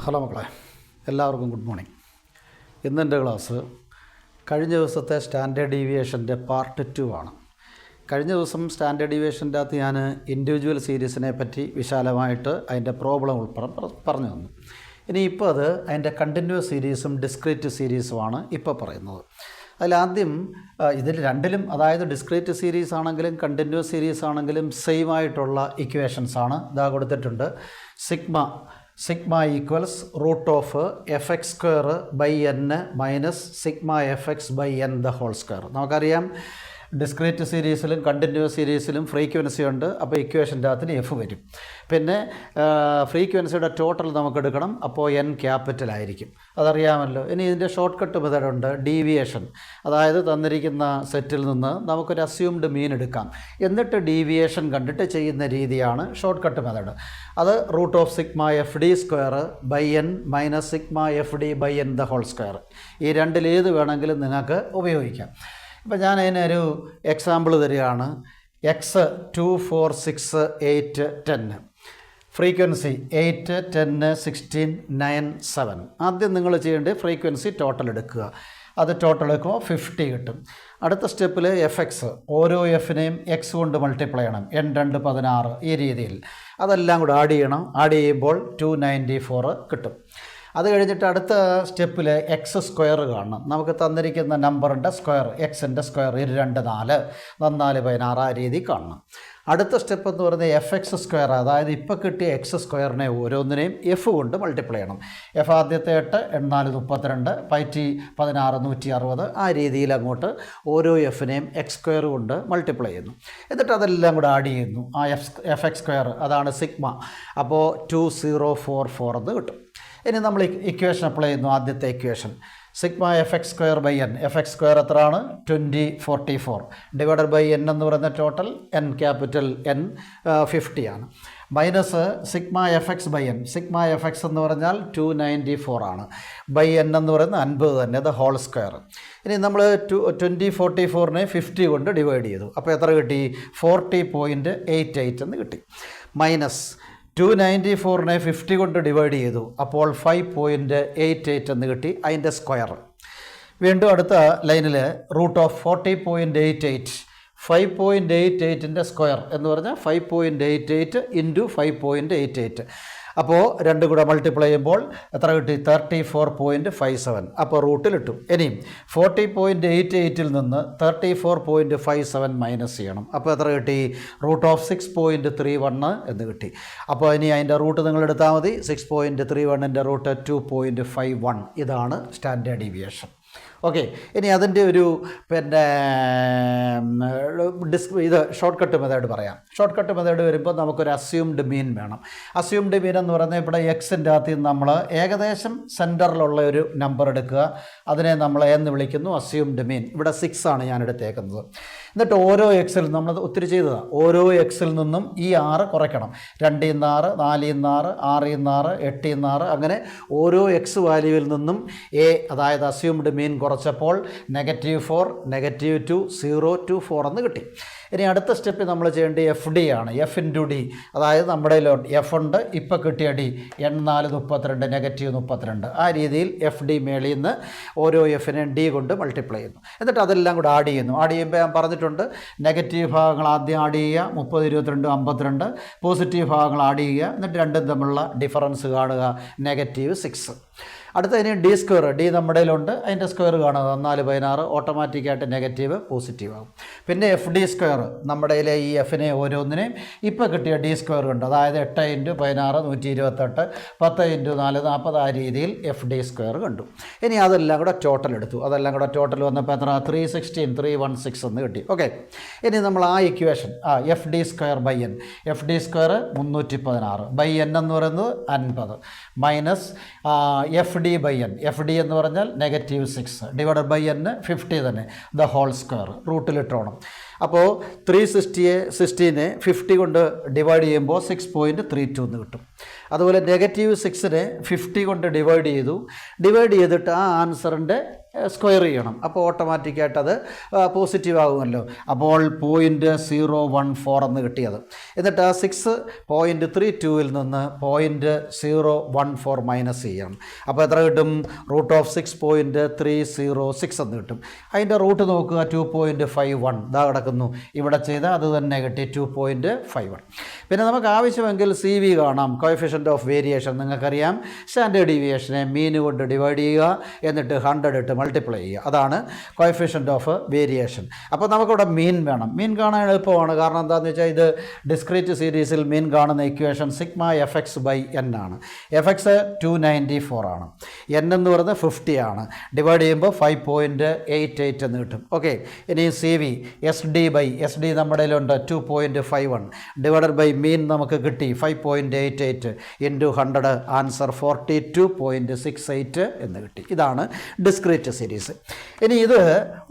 Hello മക്കളെ, എല്ലാവർക്കും good morning. ഇന്നെൻ്റെ ക്ലാസ് കഴിഞ്ഞ ദിവസത്തെ സ്റ്റാൻഡേർഡ് ഡീവിയേഷൻ്റെ പാർട്ട് 2 ആണ്. കഴിഞ്ഞ ദിവസം സ്റ്റാൻഡേർഡ് ഡീവിയേഷൻ്റെ അകത്ത് ഞാൻ ഇൻഡിവിജ്വൽ സീരീസിനെ പറ്റി വിശാലമായിട്ട് അതിൻ്റെ പ്രോബ്ലം പറഞ്ഞു തന്നു. ഇനിയിപ്പോൾ അത് അതിൻ്റെ കണ്ടിന്യൂസ് സീരീസും ഡിസ്ക്രീറ്റ് സീരീസുമാണ് ഇപ്പോൾ പറയുന്നത്. അതിലാദ്യം ഇതിൽ രണ്ടിലും, അതായത് ഡിസ്ക്രീറ്റ് സീരീസ് ആണെങ്കിലും കണ്ടിന്യൂസ് സീരീസ് ആണെങ്കിലും സെയിം ആയിട്ടുള്ള ഇക്വേഷൻസാണ് ഇതാ കൊടുത്തിട്ടുണ്ട്. Sigma equals root of F X square by N minus sigma F X by N the whole square. നമുക്കറിയാം ഡിസ്ക്രീറ്റ് സീരീസിലും കണ്ടിന്യൂസ് സീരീസിലും ഫ്രീക്വൻസി ഉണ്ട്. അപ്പോൾ ഇക്വേഷൻ്റെ അകത്തിന് എഫ് വരും. പിന്നെ ഫ്രീക്വൻസിയുടെ ടോട്ടൽ നമുക്ക് എടുക്കണം. അപ്പോൾ എൻ ക്യാപിറ്റലായിരിക്കും, അതറിയാമല്ലോ. ഇനി ഇതിൻ്റെ ഷോർട്ട് കട്ട് മെത്തേഡുണ്ട്, ഡീവിയേഷൻ. അതായത് തന്നിരിക്കുന്ന സെറ്റിൽ നിന്ന് നമുക്കൊരു അസ്യൂംഡ് മീൻ എടുക്കാം, എന്നിട്ട് ഡീവിയേഷൻ കണ്ടിട്ട് ചെയ്യുന്ന രീതിയാണ് ഷോർട്ട് കട്ട് മെത്തേഡ്. അത് root of sigma F D square by N minus sigma F D by N the whole square. ഈ രണ്ടിലേത് വേണമെങ്കിലും നിങ്ങൾക്ക് ഉപയോഗിക്കാം. ഇപ്പോൾ ഞാൻ അതിനൊരു എക്സാമ്പിൾ തരികയാണ്. എക്സ് 2, 4, 6, 8, 10. ഫ്രീക്വൻസി 8, 10, 16, 9, 7. ആദ്യം നിങ്ങൾ ചെയ്യേണ്ടത് ഫ്രീക്വൻസി ടോട്ടൽ എടുക്കുക. അത് ടോട്ടൽ എടുക്കുമ്പോൾ 50 കിട്ടും. അടുത്ത സ്റ്റെപ്പിൽ എഫ് എക്സ്, ഓരോ എഫിനെയും എക്സ് കൊണ്ട് മൾട്ടിപ്ലൈ ചെയ്യണം. എൻ 2 16 ഈ രീതിയിൽ അതെല്ലാം കൂടെ ആഡ് ചെയ്യണം. ആഡ് ചെയ്യുമ്പോൾ 294 കിട്ടും. അത് കഴിഞ്ഞിട്ട് അടുത്ത സ്റ്റെപ്പിൽ എക്സ് സ്ക്വയർ കാണണം. നമുക്ക് തന്നിരിക്കുന്ന നമ്പറിൻ്റെ സ്ക്വയർ, എക്സിൻ്റെ സ്ക്വയർ 2 4 4 16 ആ രീതി കാണണം. അടുത്ത സ്റ്റെപ്പ് എന്ന് പറയുന്നത് എഫ് എക്സ് സ്ക്വയർ, അതായത് ഇപ്പോൾ കിട്ടിയ എക്സ് സ്ക്വയറിനെ ഓരോന്നിനെയും എഫ് കൊണ്ട് മൾട്ടിപ്ലൈ ചെയ്യണം. എഫ് ആദ്യത്തെ 8, 4 32, പൈറ്റി 16 160 ആ രീതിയിൽ അങ്ങോട്ട് ഓരോ എഫിനെയും എക്സ് സ്ക്വയർ കൊണ്ട് മൾട്ടിപ്ലൈ ചെയ്യുന്നു. എന്നിട്ട് അതെല്ലാം കൂടെ ആഡ് ചെയ്യുന്നു. ആ എഫ് എക്സ് സ്ക്വയർ അതാണ് സിഗ്മ. അപ്പോൾ 2044 എന്ന് കിട്ടും. ഇനി നമ്മൾ ഇക്വേഷൻ അപ്ലൈ ചെയ്യുന്നു. ആദ്യത്തെ equation sigma F X square by N. F X square എത്രയാണ്? 2044 ഡിവൈഡഡ് ബൈ എൻ എന്ന് പറയുന്ന ടോട്ടൽ എൻ ക്യാപിറ്റൽ എൻ 50 ആണ്. Minus sigma F X by N. Sigma F X എന്ന് പറഞ്ഞാൽ 294 ആണ്. ബൈ എൻ എന്ന് പറയുന്നത് 50 തന്നെ, ദ ഹോൾ സ്ക്വയർ. ഇനി നമ്മൾ 2044നെ 50 കൊണ്ട് ഡിവൈഡ് ചെയ്തു. അപ്പോൾ എത്ര കിട്ടി? 40.88 എന്ന് കിട്ടി. മൈനസ് 294നെ 50 കൊണ്ട് ഡിവൈഡ് ചെയ്തു. അപ്പോൾ 5.88 എന്ന് കിട്ടി, അതിൻ്റെ സ്ക്വയർ. വീണ്ടും അടുത്ത ലൈനിൽ റൂട്ട് ഓഫ് 40.88, 5.88ൻ്റെ സ്ക്വയർ എന്ന് പറഞ്ഞാൽ 5.88 ഇൻറ്റു 5.88. അപ്പോൾ രണ്ടും കൂടെ മൾട്ടിപ്ലൈ ചെയ്യുമ്പോൾ എത്ര കിട്ടി? 34.57. അപ്പോൾ റൂട്ടിലിട്ടു. ഇനിയും 40.88ൽ നിന്ന് 34.57 മൈനസ് ചെയ്യണം. അപ്പോൾ എത്ര കിട്ടി? റൂട്ട് ഓഫ് 6.31 എന്ന് കിട്ടി. അപ്പോൾ ഇനി അതിൻ്റെ റൂട്ട് നിങ്ങൾ എടുത്താൽ മതി. 6.31ൻ്റെ റൂട്ട് 2.51. ഇതാണ് സ്റ്റാൻഡേർഡ് ഡീവിയേഷൻ. ഓക്കെ. ഇനി അതിൻ്റെ ഒരു ഇത് ഷോർട്ട് കട്ട് മെത്തേഡ് പറയാം. ഷോർട്ട് കട്ട് മെത്തേഡ് വരുമ്പോൾ നമുക്കൊരു അസ്യൂംഡ് മീൻ വേണം. അസ്യൂംഡ് മീൻ എന്ന് പറഞ്ഞാൽ ഇവിടെ എക്സിൻ്റെ അകത്ത് നമ്മൾ ഏകദേശം സെൻറ്ററിലുള്ള ഒരു നമ്പർ എടുക്കുക. അതിനെ നമ്മൾ എന്ന് വിളിക്കുന്നു അസ്യൂംഡ് മീൻ. ഇവിടെ 6 ആണ് ഞാൻ എടുത്തേക്കുന്നത്. എന്നിട്ട് ഓരോ എക്സിൽ നമ്മൾ ഒത്തിരി ചെയ്തതാണ്. ഓരോ എക്സിൽ നിന്നും ഈ 6 കുറയ്ക്കണം. 2 6, 4 6, 6 6, 8 6, അങ്ങനെ ഓരോ എക്സ് വാല്യൂവിൽ നിന്നും എ, അതായത് അസ്യൂംഡ് മീൻ കുറച്ചപ്പോൾ -4, -2, 0 to 4 എന്ന് കിട്ടി. ഇനി അടുത്ത സ്റ്റെപ്പ് നമ്മൾ ചെയ്യേണ്ടത് എഫ് ഡി ആണ്. എഫ് ഇൻറ്റു ഡി, അതായത് നമ്മുടെ എഫ് ഉണ്ട്, ഇപ്പോൾ കിട്ടിയ ഡി N 4 32, -32 ആ രീതിയിൽ എഫ് ഡി മേളിൽ നിന്ന് ഓരോ എഫിനെയും ഡി കൊണ്ട് മൾട്ടിപ്ലൈ ചെയ്യുന്നു. എന്നിട്ട് അതെല്ലാം കൂടെ ആഡ് ചെയ്യുന്നു. ആഡ് ചെയ്യുമ്പോൾ ഞാൻ പറഞ്ഞിട്ടുണ്ട്, നെഗറ്റീവ് ഭാഗങ്ങൾ ആദ്യം ആഡ് ചെയ്യുക, 30 22 52, പോസിറ്റീവ് ഭാഗങ്ങൾ ആഡ് ചെയ്യുക, എന്നിട്ട് രണ്ടും തമ്മിലുള്ള ഡിഫറൻസ് കാണുക, -6. അടുത്തതിന് ഡി സ്ക്വയർ, ഡി നമ്മുടെ കയ്യിലുണ്ട്, അതിൻ്റെ സ്ക്വയർ കാണുക 4 16, ഓട്ടോമാറ്റിക്കായിട്ട് നെഗറ്റീവ് പോസിറ്റീവ് ആകും. പിന്നെ എഫ് ഡി സ്ക്വയർ, നമ്മുടെ കയ്യിലെ ഈ എഫിനെ ഓരോന്നിനെയും ഇപ്പോൾ കിട്ടിയ ഡി സ്ക്വയർ ഉണ്ട്, അതായത് 8 × 16 128, 10 × 4 40 ആ രീതിയിൽ എഫ് ഡി സ്ക്വയർ കണ്ടു. ഇനി അതെല്ലാം കൂടെ ടോട്ടൽ എടുത്തു. അതെല്ലാം കൂടെ ടോട്ടൽ വന്നപ്പോൾ എത്ര? 316 316 എന്ന് കിട്ടി. ഓക്കെ. ഇനി നമ്മൾ ആ equation F D square by N, F D square 316 by N എന്ന് പറയുന്നത് 50 minus F D by N. F D എന്ന് പറഞ്ഞാൽ -6 ഡിവൈഡഡ് ബൈ എൻ 50 തന്നെ, ദ ഹോൾ സ്ക്വയർ റൂട്ടിലിട്ടോണം. അപ്പോൾ 360നെ 50 കൊണ്ട് ഡിവൈഡ് ചെയ്യുമ്പോൾ 6.32 എന്ന് കിട്ടും. അതുപോലെ -6നെ 50 കൊണ്ട് ഡിവൈഡ് ചെയ്തിട്ട് ആ ആൻസറിൻ്റെ സ്ക്വയർ ചെയ്യണം. അപ്പോൾ ഓട്ടോമാറ്റിക്കായിട്ട് അത് പോസിറ്റീവ് ആകുമല്ലോ. അപ്പോൾ 0.014 എന്ന് കിട്ടിയത്. എന്നിട്ട് ആ 6.32 നിന്ന് 0.014 മൈനസ് ചെയ്യണം. അപ്പോൾ എത്ര കിട്ടും? √6.306 എന്ന് കിട്ടും. അതിൻ്റെ റൂട്ട് നോക്കുക, 2.51 ഇതാ കിടക്കുന്നു. ഇവിടെ ചെയ്ത് അത് തന്നെ കിട്ടി, 2.51. പിന്നെ നമുക്ക് ആവശ്യമെങ്കിൽ CV കാണാം, കോഎഫിഷ്യൻ്റ് ഓഫ് വേരിയേഷൻ. നിങ്ങൾക്കറിയാം, സ്റ്റാൻഡേർഡ് ഡീവിയേഷനെ മീൻ കൊണ്ട് ഡിവൈഡ് ചെയ്യുക, എന്നിട്ട് 100 ഇട്ട് മൾട്ടിപ്ലൈ ചെയ്യുക. അതാണ് കോഎഫിഷ്യൻ്റ് ഓഫ് വേരിയേഷൻ. അപ്പോൾ നമുക്കിവിടെ മീൻ വേണം. മീൻ കാണാൻ എളുപ്പമാണ്. കാരണം എന്താണെന്ന് വെച്ചാൽ ഇത് ഡിസ്ക്രീറ്റ് സീരീസിൽ മീൻ കാണുന്ന ഇക്വേഷൻ σfx/n ആണ്. fx 294 ആണ്, n എന്ന് പറയുന്നത് 50 ആണ്. ഡിവൈഡ് ചെയ്യുമ്പോൾ 5.88 എന്ന് കിട്ടും. ഓക്കെ, ഇനി CV SD നമ്മുടെ കയ്യിലുണ്ട് 2.51 ഡിവൈഡഡ് ബൈ മീൻ നമുക്ക് കിട്ടി 5.88 ഇൻറ്റു 100 ആൻസർ 42.68 എന്ന് കിട്ടി. ഇതാണ് ഡിസ്ക്രീറ്റ് സീരീസ്. ഇനി ഇത്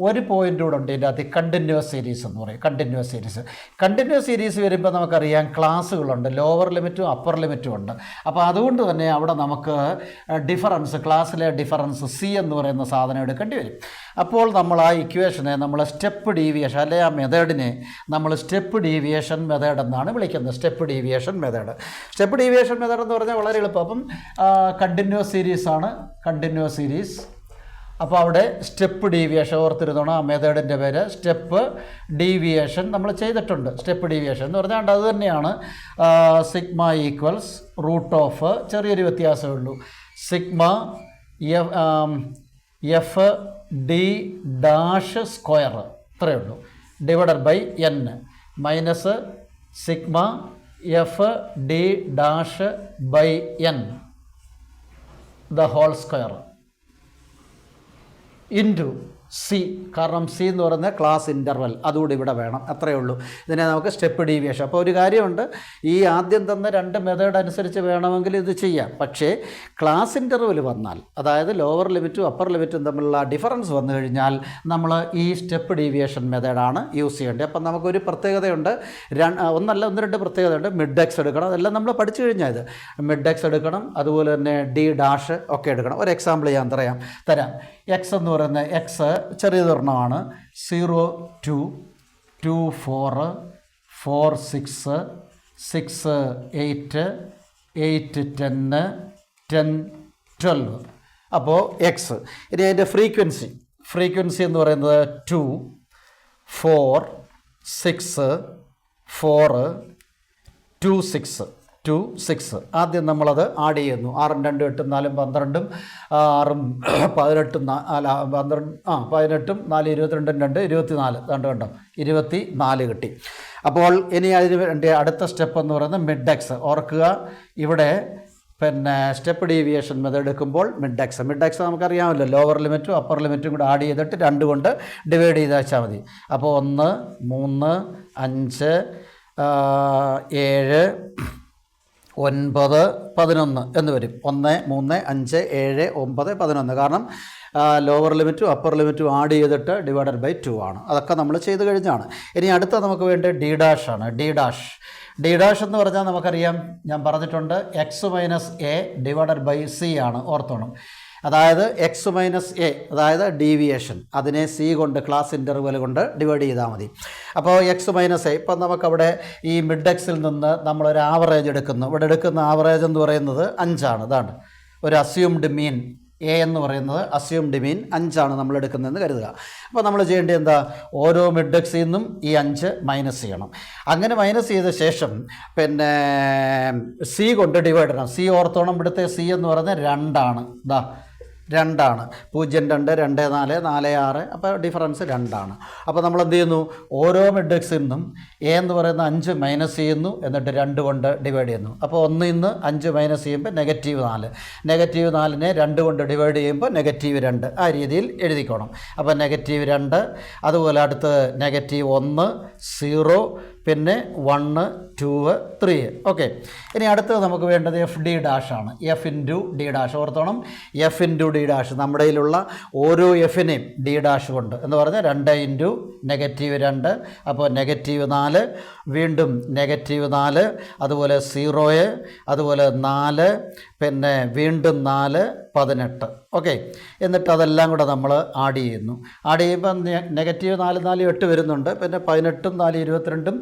ഒരു പോയിൻ്റ് കൂടെ ഉണ്ട് ഇതിൻ്റെ അകത്ത്, കണ്ടിന്യൂസ് സീരീസ് എന്ന് പറയും. കണ്ടിന്യൂസ് സീരീസ് വരുമ്പോൾ നമുക്കറിയാം ക്ലാസ്സുകളുണ്ട്, ലോവർ ലിമിറ്റും അപ്പർ ലിമിറ്റും ഉണ്ട്. അപ്പോൾ അതുകൊണ്ട് തന്നെ അവിടെ നമുക്ക് ക്ലാസ്സിലെ ഡിഫറൻസ് C എന്ന് പറയുന്ന സാധനം എടുക്കേണ്ടി വരും. അപ്പോൾ നമ്മൾ ആ ഇക്വേഷനെ നമ്മൾ സ്റ്റെപ്പ് ഡീവിയേഷൻ, അല്ലെങ്കിൽ ആ മെത്തേഡിനെ നമ്മൾ സ്റ്റെപ്പ് ഡീവിയേഷൻ മെത്തേഡ് എന്നാണ് വിളിക്കുന്നത്. സ്റ്റെപ്പ് ഡീവിയേഷൻ മെത്തേഡ് എന്ന് പറഞ്ഞാൽ വളരെ എളുപ്പം. അപ്പം കണ്ടിന്യൂസ് സീരീസ്. അപ്പോൾ അവിടെ സ്റ്റെപ്പ് ഡീവിയേഷൻ ഓർത്തിരുന്നോണം. ആ മെത്തേഡിൻ്റെ പേര് സ്റ്റെപ്പ് ഡീവിയേഷൻ നമ്മൾ ചെയ്തിട്ടുണ്ട്. സ്റ്റെപ്പ് ഡീവിയേഷൻ എന്ന് പറഞ്ഞാൽ അത് തന്നെയാണ്. സിഗ്മ ഈക്വൽസ് √ ചെറിയൊരു വ്യത്യാസമേ ഉള്ളൂ, sigma F D dash square, ഇത്രയേ ഉള്ളൂ, divided by n minus sigma F D dash by n the whole square into C. കാരണം C എന്ന് പറയുന്നത് ക്ലാസ് ഇൻ്റർവൽ, അതുകൂടി ഇവിടെ വേണം. അത്രയേ ഉള്ളൂ. ഇതിനെ നമുക്ക് സ്റ്റെപ്പ് ഡീവിയേഷൻ. അപ്പോൾ ഒരു കാര്യമുണ്ട്, ഈ ആദ്യം തന്ന 2 മെത്തേഡ് അനുസരിച്ച് വേണമെങ്കിൽ ഇത് ചെയ്യാം. പക്ഷേ ക്ലാസ് ഇൻ്റർവൽ വന്നാൽ, അതായത് ലോവർ ലിമിറ്റും അപ്പർ ലിമിറ്റും തമ്മിലുള്ള ഡിഫറൻസ് വന്നു കഴിഞ്ഞാൽ നമ്മൾ ഈ സ്റ്റെപ്പ് ഡീവിയേഷൻ മെത്തേഡാണ് യൂസ് ചെയ്യേണ്ടത്. അപ്പം നമുക്കൊരു പ്രത്യേകതയുണ്ട്, 1-2 പ്രത്യേകതയുണ്ട്. മിഡ് എക്സ് എടുക്കണം, അതെല്ലാം നമ്മൾ പഠിച്ചു കഴിഞ്ഞാൽ ഇത് മിഡ് എക്സ് എടുക്കണം. അതുപോലെ തന്നെ D ഡാഷ് ഒക്കെ എടുക്കണം. ഒരു എക്സാമ്പിൾ ഞാൻ തരാം. എക്സ് എന്ന് പറയുന്ന എക്സ് ചെറിയതൊരെണ്ണമാണ്. 0 2 2 4 4 6 6 8 8 10 10 12. അപ്പോൾ എക്സ്. ഇനി അതിൻ്റെ ഫ്രീക്വൻസി എന്ന് പറയുന്നത് 2 4 6 4 2 6 2 6. ആദ്യം നമ്മളത് ആഡ് ചെയ്യുന്നു. 6 2 8 4 12 6 18 12 18 4 22 2 24 കണ്ടോ 24 കിട്ടി. അപ്പോൾ ഇനി അതിന് വേണ്ടി അടുത്ത സ്റ്റെപ്പ് എന്ന് പറയുന്നത് മിഡ് എക്സ്. ഓർക്കുക, ഇവിടെ പിന്നെ സ്റ്റെപ്പ് ഡീവിയേഷൻ മെത്തേഡ് എടുക്കുമ്പോൾ മിഡ് എക്സ് നമുക്കറിയാമല്ലോ, ലോവർ ലിമിറ്റും അപ്പർ ലിമിറ്റും കൂടെ ആഡ് ചെയ്തിട്ട് 2 കൊണ്ട് ഡിവൈഡ് ചെയ്ത് വെച്ചാൽ മതി. അപ്പോൾ 1 3 5 7 9 11 എന്ന് വരും. 1 3 5 7 9 11. കാരണം ലോവർ ലിമിറ്റും അപ്പർ ലിമിറ്റും ആഡ് ചെയ്തിട്ട് ഡിവൈഡഡ് ബൈ 2 ആണ്. അതൊക്കെ നമ്മൾ ചെയ്ത് കഴിഞ്ഞാണ്. ഇനി അടുത്ത നമുക്ക് വേണ്ട D ഡാഷ് ആണ്. D ഡാഷ് എന്ന് പറഞ്ഞാൽ നമുക്കറിയാം, ഞാൻ പറഞ്ഞിട്ടുണ്ട്, x-a ഡിവൈഡഡ് ബൈ C ആണ്. ഓർത്തോണം. അതായത് x-a, അതായത് ഡീവിയേഷൻ, അതിനെ C കൊണ്ട്, ക്ലാസ് ഇൻ്റർവൽ കൊണ്ട് ഡിവൈഡ് ചെയ്താൽ മതി. അപ്പോൾ x-a, ഇപ്പം നമുക്കവിടെ ഈ മിഡ് എക്സിൽ നിന്ന് നമ്മളൊരു ആവറേജ് എടുക്കുന്നു. ഇവിടെ എടുക്കുന്ന ആവറേജ് എന്ന് പറയുന്നത് 5 ആണ്. ഇതാണ് ഒരു അസ്യൂംഡ് മീൻ. A എന്ന് പറയുന്നത് അസ്യൂംഡ് മീൻ 5 ആണ് നമ്മൾ എടുക്കുന്നതെന്ന് കരുതുക. അപ്പോൾ നമ്മൾ ചെയ്യേണ്ടത് എന്താ? ഓരോ മിഡ് എക്സിൽ നിന്നും ഈ 5 മൈനസ് ചെയ്യണം. അങ്ങനെ മൈനസ് ചെയ്ത ശേഷം പിന്നെ C കൊണ്ട് ഡിവൈഡ് ചെയ്യണം. C ഓർത്തോണം, ഇവിടുത്തെ C എന്ന് പറയുന്നത് 2 ആണ്. 2 ആണ്. 0 2 2 4 4 6. അപ്പോൾ ഡിഫറൻസ് 2 ആണ്. അപ്പോൾ നമ്മൾ എന്ത് ചെയ്യുന്നു? ഓരോ മിഡ് എക്സിൽ നിന്നും എ എന്ന് പറയുന്ന 5 മൈനസ് ചെയ്യുന്നു, എന്നിട്ട് 2 കൊണ്ട് ഡിവൈഡ് ചെയ്യുന്നു. അപ്പോൾ 1 നിന്ന് 5 മൈനസ് ചെയ്യുമ്പോൾ -4. -4നെ 2 കൊണ്ട് ഡിവൈഡ് ചെയ്യുമ്പോൾ -2. ആ രീതിയിൽ എഴുതിക്കോണം. അപ്പോൾ -2, അതുപോലെ അടുത്ത് -1, 0, പിന്നെ 1, 2, 3. ഓക്കെ. ഇനി അടുത്തത് നമുക്ക് വേണ്ടത് എഫ് ഡി ഡാഷ് ആണ്. F into d dash. ഓർത്തോണം, എഫ് ഇൻറ്റു ഡി ഡാഷ്. നമ്മുടെ കയ്യിലുള്ള ഓരോ എഫിനെയും ഡി ഡാഷ് കൊണ്ട് എന്ന് പറഞ്ഞാൽ 2 ഇൻറ്റു -2, അപ്പോൾ -4, വീണ്ടും -4, അതുപോലെ 0, അതുപോലെ 4, പിന്നെ വീണ്ടും 4, 18. ഓക്കെ. എന്നിട്ട് അതെല്ലാം കൂടെ നമ്മൾ ആഡ് ചെയ്യുന്നു. ആഡ് ചെയ്യുമ്പോൾ -4, 4, 8 വരുന്നുണ്ട്. പിന്നെ 18, 4, 22,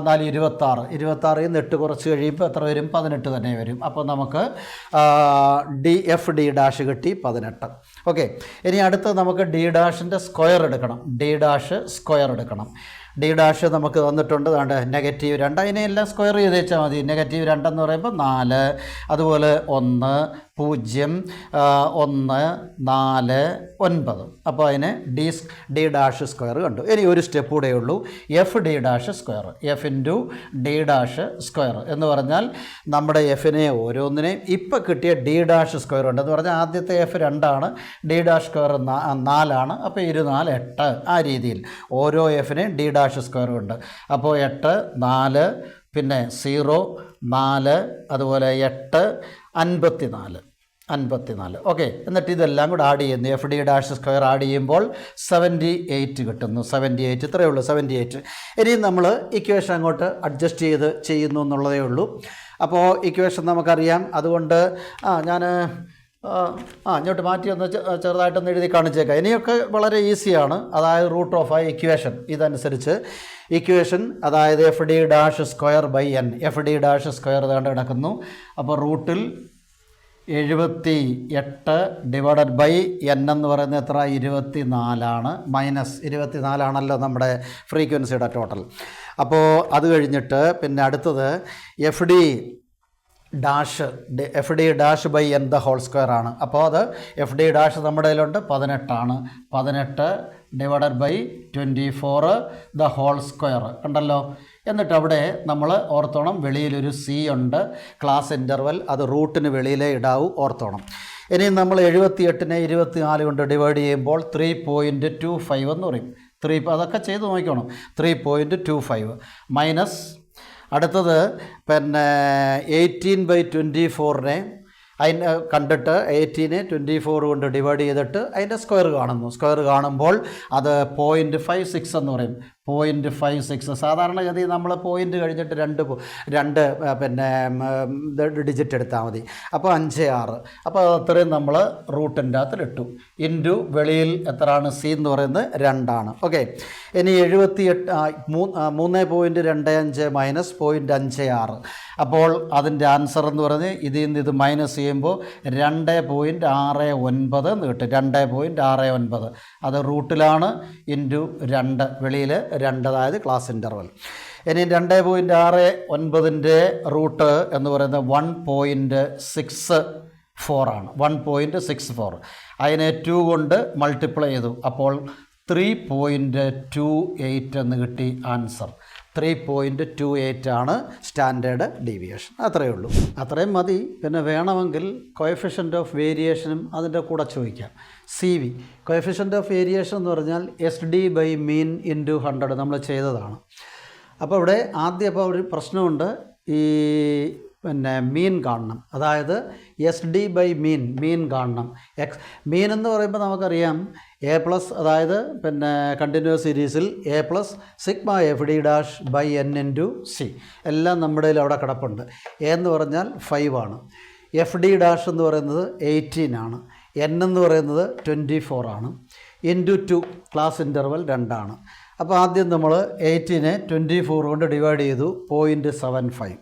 4, 26. 26ൽ നിന്ന് 8 കുറച്ച് കഴിയുമ്പോൾ എത്ര വരും? 18 തന്നെ വരും. അപ്പോൾ നമുക്ക് എഫ് ഡി ഡാഷ് കിട്ടി 18. ഓക്കെ. ഇനി അടുത്ത് നമുക്ക് ഡി ഡാഷിൻ്റെ സ്ക്വയർ എടുക്കണം. ഡി ഡാഷ് സ്ക്വയർ എടുക്കണം. ഡി ഡാഷ് നമുക്ക് തന്നിട്ടുണ്ട്. അതാണ്ട് -2. അതിനെല്ലാം സ്ക്വയർ ചെയ്ത് വെച്ചാൽ മതി. -2 എന്ന് പറയുമ്പോൾ 4, അതുപോലെ 1, 0, 1, 4, 9. അപ്പോൾ അതിന് ഡി ഡാഷ് സ്ക്വയർ കണ്ടു. ഇനി ഒരു സ്റ്റെപ്പ് കൂടെ ഉള്ളൂ. F D dash square. F into d dash square എന്ന് പറഞ്ഞാൽ നമ്മുടെ എഫിനെ ഓരോന്നിനെയും ഇപ്പോൾ കിട്ടിയ ഡി ഡാഷ് സ്ക്വയർ ഉണ്ട് എന്ന് പറഞ്ഞാൽ ആദ്യത്തെ എഫ് 2ആണ്, ഡി ഡാഷ് സ്ക്വയർ 4ആണ്. അപ്പോൾ 24, 8. ആ രീതിയിൽ ഓരോ എഫിനെയും ഡി ഡാഷ് സ്ക്വയർ ഉണ്ട്. അപ്പോൾ 8, 4, പിന്നെ 0, 4, അതുപോലെ 8, 54. ഓക്കെ. എന്നിട്ട് ഇതെല്ലാം കൂടെ ആഡ് ചെയ്യുന്നു. F D dash square add ചെയ്യുമ്പോൾ 78 കിട്ടുന്നു. 78. ഇത്രയേ ഉള്ളൂ, 78. ഇനി നമ്മൾ ഇക്വേഷൻ അങ്ങോട്ട് അഡ്ജസ്റ്റ് ചെയ്ത് ചെയ്യുന്നു എന്നുള്ളതേ ഉള്ളൂ. അപ്പോൾ ഇക്വേഷൻ നമുക്കറിയാം. അതുകൊണ്ട് ഞാൻ ഇങ്ങോട്ട് മാറ്റി ഒന്ന് ചെറുതായിട്ടൊന്ന് എഴുതി കാണിച്ചേക്കാം. ഇനിയൊക്കെ വളരെ ഈസിയാണ്. അതായത് √5 ഇക്വേഷൻ ഇതനുസരിച്ച് ഇക്വേഷൻ, അതായത് F D dash square by N. F D dash square ഇതാണ്ട് കിടക്കുന്നു. അപ്പോൾ റൂട്ടിൽ 78 ഡിവൈഡഡ് ബൈ എൻ എന്ന് പറയുന്നത് എത്ര? 24 മൈനസ് 24 ആണല്ലോ നമ്മുടെ ഫ്രീക്വൻസിയുടെ ടോട്ടൽ. അപ്പോൾ അത് കഴിഞ്ഞിട്ട് പിന്നെ അടുത്തത് F D dash by N the whole square ആണ്. അപ്പോൾ അത് എഫ് ഡി ഡാഷ് നമ്മുടെ കയ്യിലുണ്ട് 18 ആണ്. 18 divided by 24 the whole square ഉണ്ടല്ലോ. എന്നിട്ട് അവിടെ നമ്മൾ ഓർത്തോണം, വെളിയിലൊരു സി ഉണ്ട്, ക്ലാസ് ഇൻ്റർവൽ. അത് റൂട്ടിന് വെളിയിലേ ഇടാവൂ, ഓർത്തോണം. ഇനി നമ്മൾ 78നെ 24 കൊണ്ട് ഡിവൈഡ് ചെയ്യുമ്പോൾ 3.25 എന്ന് പറയും. അതൊക്കെ ചെയ്ത് നോക്കണം. 3.25 മൈനസ് അടുത്തത് പിന്നെ 18/24നെ അതിന് കണ്ടിട്ട് 18നെ 24 കൊണ്ട് ഡിവൈഡ് ചെയ്തിട്ട് അതിൻ്റെ സ്ക്വയർ കാണുന്നു. സ്ക്വയർ കാണുമ്പോൾ അത് 0.56 എന്ന് പറയും. 0.56. സാധാരണഗതി നമ്മൾ പോയിൻ്റ് കഴിഞ്ഞിട്ട് രണ്ട് പിന്നെ ഡിജിറ്റ് എടുത്താൽ മതി. അപ്പോൾ 56. അപ്പോൾ അത്രയും നമ്മൾ റൂട്ടിൻ്റെ അകത്തിലിട്ടു. ഇൻറ്റു വെളിയിൽ എത്രയാണ്? സി എന്ന് പറയുന്നത് 2 ആണ്. ഓക്കെ. ഇനി 3.25 മൈനസ് 0.56. അപ്പോൾ അതിൻ്റെ ആൻസർ എന്ന് പറഞ്ഞ് ഇതിൽ നിന്ന് ഇത് മൈനസ് ചെയ്യുമ്പോൾ 2.69 എന്ന് കിട്ടും. 2.69 അത് റൂട്ടിലാണ്. ഇൻറ്റു 2 വെളിയിൽ 2, അതായത് ക്ലാസ് ഇൻ്റർവൽ. ഇനി 2.69ൻ്റെ റൂട്ട് എന്ന് പറയുന്നത് 1.64 ആണ്. 1.64. അതിനെ 2 കൊണ്ട് മൾട്ടിപ്ലൈ ചെയ്തു. അപ്പോൾ 3.28 എന്ന് കിട്ടി ആൻസർ. 3.28 ആണ് സ്റ്റാൻഡേർഡ് ഡീവിയേഷൻ. അത്രയേ ഉള്ളൂ, അത്രയും മതി. പിന്നെ വേണമെങ്കിൽ കോഎഫിഷ്യൻ്റ് ഓഫ് വേരിയേഷനും അതിൻ്റെ കൂടെ ചോദിക്കാം. CV കോഎഫിഷ്യൻ്റ് ഓഫ് വേരിയേഷൻ എന്ന് പറഞ്ഞാൽ SD ബൈ മീൻ ഇൻറ്റു 100 നമ്മൾ ചെയ്തതാണ്. അപ്പോൾ ഇവിടെ ആദ്യം ഒരു പ്രശ്നമുണ്ട്. ഈ പിന്നെ മീൻ കാണണം, അതായത് SD ബൈ മീൻ കാണണം. മീൻ എന്ന് പറയുമ്പോൾ നമുക്കറിയാം A+, അതായത് പിന്നെ കണ്ടിന്യൂസ് സീരീസിൽ A+ sigma F D dash by N into C എല്ലാം നമ്മുടെ അവിടെ കിടപ്പുണ്ട്. A എന്ന് പറഞ്ഞാൽ 5 ആണ്. എഫ് ഡി ഡാഷ് എന്ന് പറയുന്നത് 18 ആണ്. N എന്ന് പറയുന്നത് 24 ആണ്. ഇൻറ്റു 2 ക്ലാസ് ഇൻ്റർവൽ 2 ആണ്. അപ്പോൾ ആദ്യം നമ്മൾ 18നെ 24 കൊണ്ട് ഡിവൈഡ് ചെയ്തു, 0.75.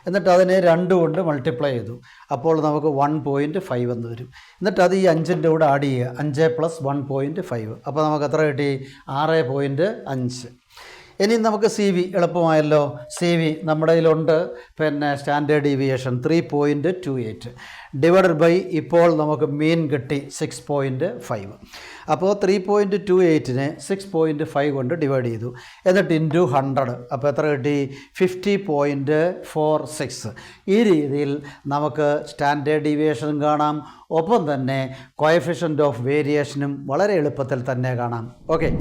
എന്നിട്ട് അതിനെ 2 കൊണ്ട് മൾട്ടിപ്ലൈ ചെയ്തു. അപ്പോൾ നമുക്ക് 1.5 എന്ന് വരും. എന്നിട്ട് അത് ഈ 5ൻ്റെ കൂടെ ആഡ് ചെയ്യുക. 5 + 1.5. അപ്പോൾ നമുക്ക് എത്ര കിട്ടി? 6.5. ഇനി നമുക്ക് സി വി എളുപ്പമായല്ലോ. സി വി നമ്മുടെ കയ്യിലുണ്ട്. പിന്നെ സ്റ്റാൻഡേർഡ് ഡീവിയേഷൻ 3.28 ഡിവൈഡഡ് ബൈ ഇപ്പോൾ നമുക്ക് മീൻ കിട്ടി 6.5. അപ്പോൾ 3.28നെ 6.5 കൊണ്ട് ഡിവൈഡ് ചെയ്തു, എന്നിട്ട് ഇൻറ്റു 100. അപ്പോൾ എത്ര കിട്ടി? 50.46. ഈ രീതിയിൽ നമുക്ക് സ്റ്റാൻഡേർഡ് ഡീവിയേഷനും കാണാം, ഒപ്പം തന്നെ കോഎഫിഷ്യൻ്റ് ഓഫ് വേരിയേഷനും വളരെ എളുപ്പത്തിൽ തന്നെ കാണാം. ഓക്കെ.